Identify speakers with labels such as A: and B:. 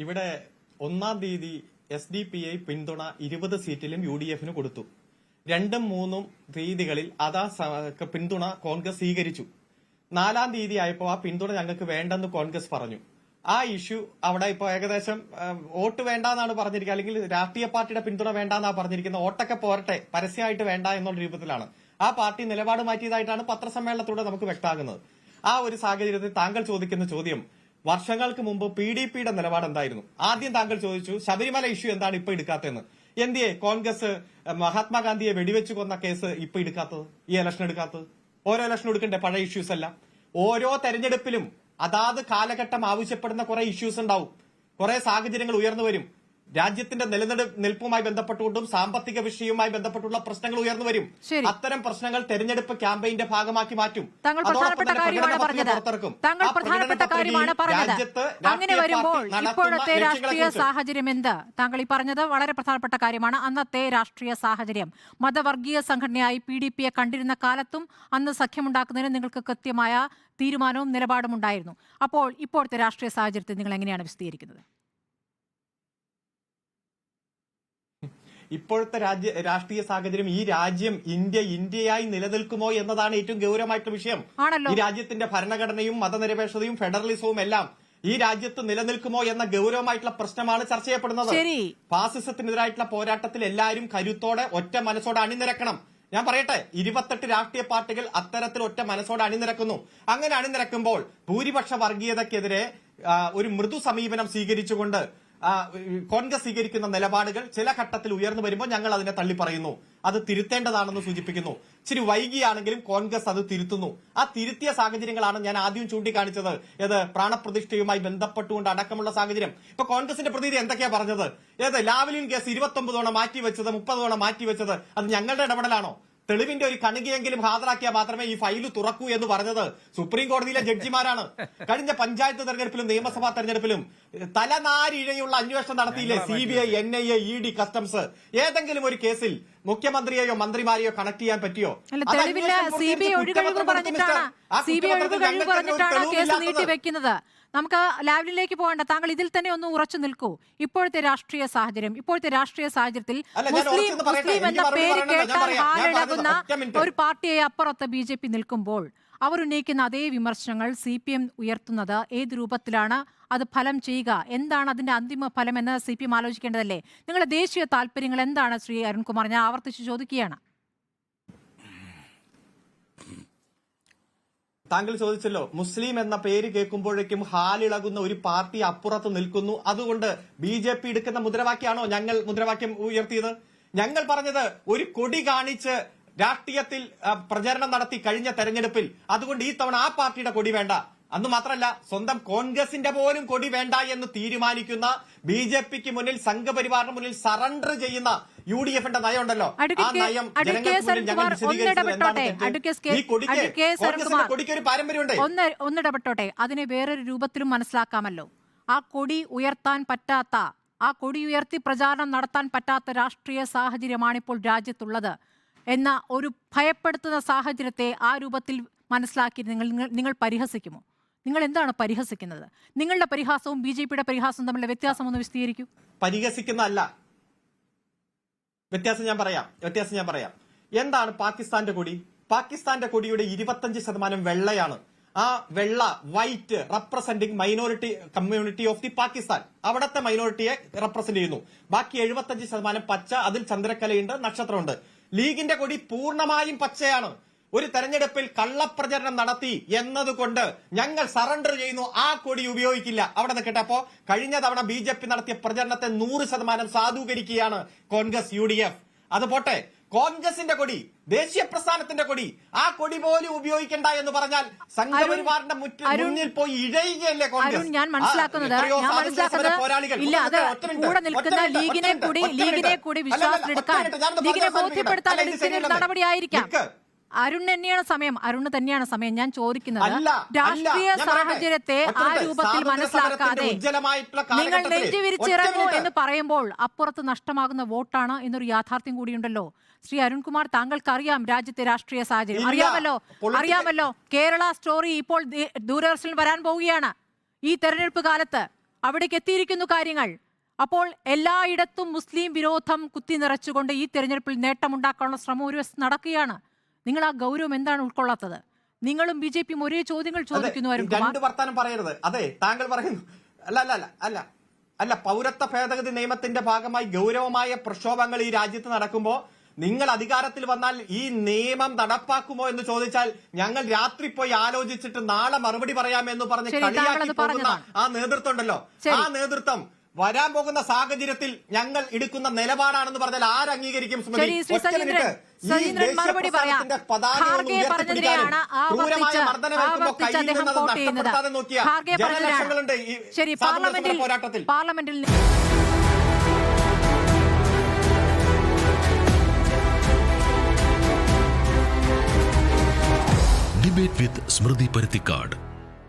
A: ഇവിടെ 1-ാം തീയതി SDPI പിന്തുണ 20 സീറ്റിലും UDF കൊടുത്തു. 2ഉം 3ഉം തീയതികളിൽ പിന്തുണ കോൺഗ്രസ് സ്വീകരിച്ചു. 4-ാം തീയതി ആയപ്പോൾ ആ പിന്തുണ ഞങ്ങൾക്ക് വേണ്ടെന്ന് കോൺഗ്രസ് പറഞ്ഞു. ആ ഇഷ്യൂ അവിടെ ഇപ്പോൾ ഏകദേശം വോട്ട് വേണ്ടെന്നാണ് പറഞ്ഞിരിക്കുന്നത്, അല്ലെങ്കിൽ രാഷ്ട്രീയ പാർട്ടിയുടെ പിന്തുണ വേണ്ടെന്നാണ് പറഞ്ഞിരിക്കുന്നത്. വോട്ടൊക്കെ പോരട്ടെ, പരസ്യമായിട്ട് വേണ്ട എന്നുള്ള രൂപത്തിലാണ് ആ പാർട്ടി നിലപാട് മാറ്റിയതായിട്ടാണ് പത്രസമ്മേളനത്തിലൂടെ നമുക്ക് വ്യക്തമാകുന്നത്. ആ ഒരു സാഹചര്യത്തിൽ താങ്കൾ ചോദിക്കുന്ന ചോദ്യം, വർഷങ്ങൾക്ക് മുമ്പ് PDPയുടെ നിലപാട് എന്തായിരുന്നു? ആദ്യം താങ്കൾ ചോദിച്ചു ശബരിമല ഇഷ്യൂ എന്താണ് ഇപ്പൊ എടുക്കാത്തതെന്ന്. എന്തിയെ കോൺഗ്രസ് മഹാത്മാഗാന്ധിയെ വെടിവെച്ച് കൊന്ന കേസ് ഇപ്പൊ എടുക്കാത്തത്, ഈ ഇലക്ഷൻ എടുക്കാത്തത്? ഓരോ ഇലക്ഷൻ എടുക്കണ്ടേ പഴയ ഇഷ്യൂസ് എല്ലാം? ഓരോ തെരഞ്ഞെടുപ്പിലും അതാത് കാലഘട്ടം ആവശ്യപ്പെടുന്ന കുറെ ഇഷ്യൂസ് ഉണ്ടാവും, കുറെ സാഹചര്യങ്ങൾ ഉയർന്നു വരും. രാജ്യത്തിന്റെ നിലനിൽപ്പുമായി ബന്ധപ്പെട്ടുകൊണ്ടും സാമ്പത്തിക വിഷയവുമായി ബന്ധപ്പെട്ടുള്ള പ്രശ്നങ്ങൾ ഉയർന്നു വരും. അത്തരം പ്രശ്നങ്ങൾ തെരഞ്ഞെടുപ്പ് ക്യാമ്പയിന്റെ ഭാഗമാക്കി മാറ്റും.
B: അങ്ങനെ വരുമ്പോൾ ഇപ്പോഴത്തെ രാഷ്ട്രീയ സാഹചര്യം എന്ത്? താങ്കൾ ഈ പറഞ്ഞത് വളരെ പ്രധാനപ്പെട്ട കാര്യമാണ്. അന്നത്തെ രാഷ്ട്രീയ സാഹചര്യം, മതവർഗീയ സംഘടനയായി PDPയെ കണ്ടിരുന്ന കാലത്തും അന്ന് സഖ്യമുണ്ടാക്കുന്നതിന് നിങ്ങൾക്ക് കൃത്യമായ തീരുമാനവും നിലപാടും ഉണ്ടായിരുന്നു. അപ്പോൾ ഇപ്പോഴത്തെ രാഷ്ട്രീയ സാഹചര്യത്തെ നിങ്ങൾ എങ്ങനെയാണ് വിശദീകരിക്കുന്നത്?
A: ഇപ്പോഴത്തെ രാഷ്ട്രീയ സാഹചര്യം, ഈ രാജ്യം ഇന്ത്യയായി നിലനിൽക്കുമോ എന്നതാണ് ഏറ്റവും ഗൗരവമായിട്ടുള്ള വിഷയം. ഈ രാജ്യത്തിന്റെ ഭരണഘടനയും മതനിരപേക്ഷതയും ഫെഡറലിസവും എല്ലാം ഈ രാജ്യത്ത് നിലനിൽക്കുമോ എന്ന ഗൗരവമായിട്ടുള്ള പ്രശ്നമാണ് ചർച്ച ചെയ്യപ്പെടുന്നത്. ഫാസിസത്തിനെതിരായിട്ടുള്ള പോരാട്ടത്തിൽ എല്ലാവരും കരുത്തോടെ ഒറ്റ മനസ്സോടെ അണിനിരക്കണം. ഞാൻ പറയട്ടെ, 28 രാഷ്ട്രീയ പാർട്ടികൾ അത്തരത്തിൽ ഒറ്റ മനസ്സോടെ അണിനിരക്കുന്നു. അങ്ങനെ അണിനിരക്കുമ്പോൾ ഭൂരിപക്ഷ വർഗീയതയ്ക്കെതിരെ ഒരു മൃദു സമീപനം സ്വീകരിച്ചുകൊണ്ട് കോൺഗ്രസ് സ്വീകരിക്കുന്ന നിലപാടുകൾ ചില ഘട്ടത്തിൽ ഉയർന്നു വരുമ്പോൾ ഞങ്ങൾ അതിനെ തള്ളിപ്പറയുന്നു. അത് തിരുത്തേണ്ടതാണെന്ന് സൂചിപ്പിക്കുന്നു. ഇച്ചിരി വൈകിയാണെങ്കിലും കോൺഗ്രസ് അത് തിരുത്തുന്നു. ആ തിരുത്തിയ സാഹചര്യങ്ങളാണ് ഞാൻ ആദ്യം ചൂണ്ടിക്കാണിച്ചത്. പ്രാണപ്രതിഷ്ഠയുമായി ബന്ധപ്പെട്ടുകൊണ്ട് അടക്കമുള്ള സാഹചര്യം. ഇപ്പൊ കോൺഗ്രസിന്റെ പ്രതിനിധി എന്തൊക്കെയാ പറഞ്ഞത്? ലാവ്ലിൻ കേസ് 29 തവണ മാറ്റിവെച്ചത്, 30 തവണ മാറ്റിവെച്ചത് അത് ഞങ്ങളുടെ ഇടപെടലാണോ? തെളിവിന്റെ ഒരു കണികയെങ്കിലും ഹാജരാക്കിയാൽ മാത്രമേ ഈ ഫയൽ തുറക്കൂ എന്ന് പറഞ്ഞത് സുപ്രീം കോടതിയിലെ ജഡ്ജിമാരാണ്. കഴിഞ്ഞ പഞ്ചായത്ത് തെരഞ്ഞെടുപ്പിലും നിയമസഭാ തെരഞ്ഞെടുപ്പിലും തലനാരിഴയുള്ള അന്വേഷണം നടത്തിയില്ലേ CBI, NIA, ED, കസ്റ്റംസ്? ഏതെങ്കിലും ഒരു കേസിൽ മുഖ്യമന്ത്രിയെയോ മന്ത്രിമാരെയോ കണക്ട് ചെയ്യാൻ പറ്റിയോ?
B: നമുക്ക് ലാവ്ലിനിലേക്ക് പോകേണ്ട, താങ്കൾ ഇതിൽ തന്നെ ഒന്ന് ഉറച്ചു നിൽക്കൂ. ഇപ്പോഴത്തെ രാഷ്ട്രീയ സാഹചര്യത്തിൽ മുസ്ലിം എന്ന പേര് കേട്ടാൽ ഹാലിളകുന്ന ഒരു പാർട്ടിയെ അപ്പുറത്ത് BJP നിൽക്കുമ്പോൾ അവർ ഉന്നയിക്കുന്ന അതേ വിമർശനങ്ങൾ CPM ഉയർത്തുന്നത് ഏത് രൂപത്തിലാണ് അത് ഫലം ചെയ്യുക? എന്താണ് അതിന്റെ അന്തിമ ഫലം എന്ന് CPM ആലോചിക്കേണ്ടതല്ലേ? നിങ്ങളുടെ ദേശീയ താല്പര്യങ്ങൾ എന്താണ് ശ്രീ അരുൺകുമാർ? ഞാൻ ആവർത്തിച്ച് ചോദിക്കുകയാണ്.
A: താങ്കൾ ചോദിച്ചല്ലോ, മുസ്ലിം എന്ന പേര് കേൾക്കുമ്പോഴേക്കും ഹാലിളകുന്ന ഒരു പാർട്ടി അപ്പുറത്ത് നിൽക്കുന്നു, അതുകൊണ്ട് BJP എടുക്കുന്ന മുദ്രാവാക്യാണോ ഞങ്ങൾ മുദ്രാവാക്യം ഉയർത്തിയത്? ഞങ്ങൾ പറഞ്ഞത് ഒരു കൊടി കാണിച്ച് രാഷ്ട്രീയത്തിൽ പ്രചരണം നടത്തി കഴിഞ്ഞ തെരഞ്ഞെടുപ്പിൽ, അതുകൊണ്ട് ഈ തവണ ആ പാർട്ടിയുടെ കൊടി വേണ്ട. അന്ന് മാത്രമല്ല, സ്വന്തം കോൺഗ്രസിന്റെ പോലും കൊടി വേണ്ട എന്ന് തീരുമാനിക്കുന്ന BJPക്ക് മുന്നിൽ, സംഘപരിവാറിന് മുന്നിൽ സറണ്ടർ ചെയ്യുന്ന UDFന്റെ നയം ഉണ്ടല്ലോ, ആ നയം കൊടിക്കൊരു പാരമ്പര്യമുണ്ട്.
B: ഒന്നിടപെട്ടോട്ടെ, അതിനെ വേറൊരു രൂപത്തിലും മനസ്സിലാക്കാമല്ലോ. ആ കൊടി ഉയർത്താൻ പറ്റാത്ത, ആ കൊടി ഉയർത്തി പ്രചാരണം നടത്താൻ പറ്റാത്ത രാഷ്ട്രീയ സാഹചര്യമാണിപ്പോൾ രാജ്യത്തുള്ളത് എന്ന ഒരു ഭയപ്പെടുത്തുന്ന സാഹചര്യത്തെ ആ രൂപത്തിൽ മനസ്സിലാക്കി നിങ്ങൾ പരിഹസിക്കുമോ? നിങ്ങൾ എന്താണ് പരിഹസിക്കുന്നത്? നിങ്ങളുടെ പരിഹാസവും BJPയുടെ പരിഹാസവും തമ്മിലുള്ള വ്യത്യാസം ഒന്ന് വിശദീകരിക്കൂ.
A: പരിഹസിക്കുന്നതല്ല, വ്യത്യാസം ഞാൻ പറയാം. എന്താണ് പാകിസ്ഥാന്റെ കൊടി? പാകിസ്ഥാന്റെ കൊടിയുടെ 25% വെള്ളയാണ്. ആ വെള്ള, white, representing minority community of the Pakistan, അവിടത്തെ മൈനോറിറ്റിയെ റെപ്രസെന്റ് ചെയ്യുന്നു. ബാക്കി 75% പച്ച, അതിൽ ചന്ദ്രക്കലയുണ്ട്, നക്ഷത്രമുണ്ട്. ലീഗിന്റെ കൊടി പൂർണ്ണമായും പച്ചയാണ്. ഒരു തെരഞ്ഞെടുപ്പിൽ കള്ളപ്രചരണം നടത്തി എന്നതുകൊണ്ട് ഞങ്ങൾ സറണ്ടർ ചെയ്യുന്നു, ആ കൊടി ഉപയോഗിക്കില്ല, അവിടെ നിൽക്കട്ടെ. അപ്പോ കഴിഞ്ഞ തവണ BJP നടത്തിയ പ്രചരണത്തെ 100% സാധൂകരിക്കുകയാണ് കോൺഗ്രസ്, UDF. അത് പോട്ടെ, കോൺഗ്രസിന്റെ കൊടി, ദേശീയ പ്രസ്ഥാനത്തിന്റെ കൊടി, ആ കൊടി പോലും ഉപയോഗിക്കണ്ട എന്ന് പറഞ്ഞാൽ സംഘപരിവാറിന്റെ മുന്നിൽ പോയി ഇഴയുകയല്ലേ കോൺഗ്രസ്?
B: ഞാൻ മനസ്സിലാക്കുന്നത് ഇല്ല, അത് കൂടെ നിൽക്കുന്ന ലീഗിനെ കൂടി വിശ്വാസത്തിലെടുക്കാൻ, ലീഗിനെ ബോധ്യപ്പെടുത്താൻ എടുക്കുന്ന നടപടിയായിരിക്കാം. അരുണ് തന്നെയാണ് സമയം. ഞാൻ ചോദിക്കുന്നത്, രാഷ്ട്രീയ സാഹചര്യത്തെ ആ രൂപത്തിൽ മനസ്സിലാക്കാതെ നിങ്ങൾ നെഞ്ചുവിരിച്ചിറങ്ങൂ എന്ന് പറയുമ്പോൾ അപ്പുറത്ത് നഷ്ടമാകുന്ന വോട്ടാണ് എന്നൊരു യാഥാർത്ഥ്യം കൂടിയുണ്ടല്ലോ. ശ്രീ അരുൺകുമാർ, താങ്കൾക്കറിയാം രാജ്യത്തെ രാഷ്ട്രീയ സാഹചര്യം, അറിയാമല്ലോ. കേരള സ്റ്റോറി ഇപ്പോൾ ദൂരദർശനിൽ വരാൻ പോവുകയാണ് ഈ തെരഞ്ഞെടുപ്പ് കാലത്ത്. അവിടേക്ക് എത്തിയിരിക്കുന്നു കാര്യങ്ങൾ. അപ്പോൾ എല്ലായിടത്തും മുസ്ലിം വിരോധം കുത്തി നിറച്ചുകൊണ്ട് ഈ തെരഞ്ഞെടുപ്പിൽ നേട്ടമുണ്ടാക്കാനുള്ള ശ്രമം ഒരു വശത്ത് നടക്കുകയാണ്. നിങ്ങൾ ആ ഗൗരവം എന്താണ് ഉൾക്കൊള്ളാത്തത്? നിങ്ങളും ബി ജെ പിയും ഒരേ ചോദ്യങ്ങൾ ചോദിക്കുന്നു.
A: രണ്ട് വർത്താനം പറയരുത്. അതെ, താങ്കൾ പറയുന്നു അല്ല പൗരത്വ ഭേദഗതി നിയമത്തിന്റെ ഭാഗമായി ഗൗരവമായ പ്രക്ഷോഭങ്ങൾ ഈ രാജ്യത്ത് നടക്കുമ്പോൾ നിങ്ങൾ അധികാരത്തിൽ വന്നാൽ ഈ നിയമം നടപ്പാക്കുമോ എന്ന് ചോദിച്ചാൽ ഞങ്ങൾ രാത്രി പോയി ആലോചിച്ചിട്ട് നാളെ മറുപടി പറയാമെന്ന് പറഞ്ഞ് കളിയാക്കി പോകുന്ന ആ നേതൃത്വം ഉണ്ടല്ലോ, ആ നേതൃത്വം വരാൻ പോകുന്ന സാഹചര്യത്തിൽ ഞങ്ങൾ എടുക്കുന്ന നിലപാടാണെന്ന് പറഞ്ഞാൽ ആരംഗീകരിക്കും?
B: മറുപടി പറയാം. ഖാർഗെ പറഞ്ഞതിനെയാണ് ആവർത്തിച്ച് അദ്ദേഹം കോട്ട് ചെയ്യുന്നത്. ഖാർഗെ പറഞ്ഞതിനാണ്. ശരി, പാർലമെന്റിൽ
C: ഡിബേറ്റ് വിത്ത് സ്മൃതി പരുത്തിക്കാട്.